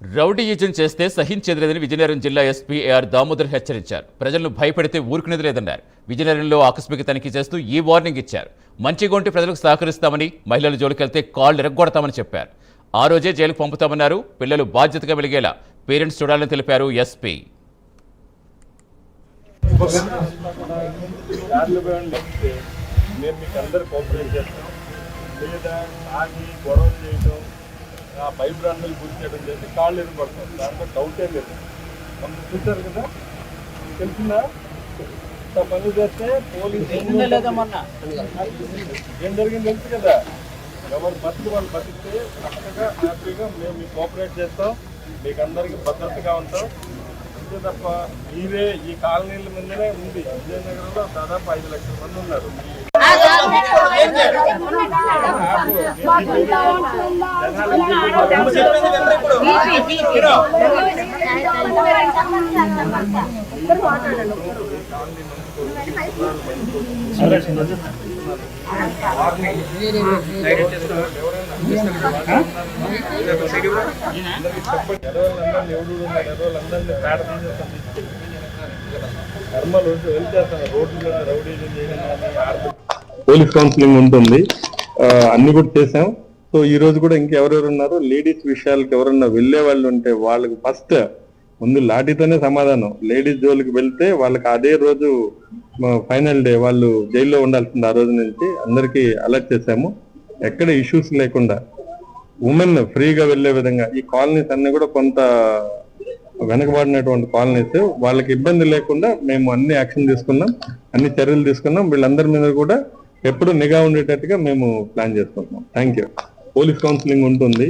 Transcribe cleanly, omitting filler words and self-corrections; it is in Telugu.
రౌడీయిజం చేస్తే సహించేదిలేదని విజయనగరం జిల్లా ఎస్పీ ఏఆర్ దామోదర్ హెచ్చరించారు. ప్రజలను భయపెడితే ఊరుకునేది లేదన్నారు. విజయనగరంలో ఆకస్మిక తనిఖీ చేస్తూ ఈ వార్నింగ్ ఇచ్చారు. మంచిగొంటి ప్రజలకు సహకరిస్తామని, మహిళల జోలికెళ్తే కాళ్లు ఎరగొడతామని చెప్పారు. ఆ రోజే జైలుకు పంపుతామన్నారు. పిల్లలు బాధ్యతగా వెలిగేలా పేరెంట్స్ చూడాలని తెలిపారు ఎస్పీ. భయభ్రాంతులు గురి చేయడం చేసి కాళ్ళు ఎదురుపడతారు. దాంట్లో డౌటే లేదు. మనం చూశారు కదా, తెలిసిందా పనులు చేస్తే పోలీసు ఏం జరిగింది తెలుసు కదా. ఎవరు బతుకు వాళ్ళు బతికితే చక్కగా హ్యాపీగా మేము మీకు కోఆపరేట్ చేస్తాం, మీకు అందరికీ భద్రతగా ఉంటాం. అంతే తప్ప మీరే ఈ కాలనీల ముందునే ఉంది. విజయనగరంలో దాదాపు 5 లక్షల మంది ఉన్నారు. పోలీస్ కౌన్సిలింగ్ ఉంటుంది, అన్ని కూడా చేసాం. సో ఈ రోజు కూడా ఇంకెవరెవరు ఉన్నారు, లేడీస్ విషయాలకు ఎవరన్నా వెళ్లే వాళ్ళు ఉంటే వాళ్ళకి ఫస్ట్ ముందు లాఠీతోనే సమాధానం. లేడీస్ జోలికి వెళ్తే వాళ్ళకి అదే రోజు ఫైనల్ డే, వాళ్ళు జైల్లో ఉండాల్సింది. ఆ రోజు నుంచి అందరికీ అలర్ట్ చేశాము. ఎక్కడ ఇష్యూస్ లేకుండా ఉమెన్ ఫ్రీగా వెళ్లే విధంగా ఈ కాలనీస్ అన్ని కూడా కొంత వెనకబడినటువంటి కాలనీస్, వాళ్ళకి ఇబ్బంది లేకుండా మేము అన్ని యాక్షన్ తీసుకున్నాం, అన్ని చర్యలు తీసుకున్నాం. వీళ్ళందరి మీద కూడా ఎప్పుడు నిఘా ఉండేటట్టుగా మేము ప్లాన్ చేసుకుంటున్నాం. Thank you. పోలీస్ కౌన్సిలింగ్ ఉంటుంది.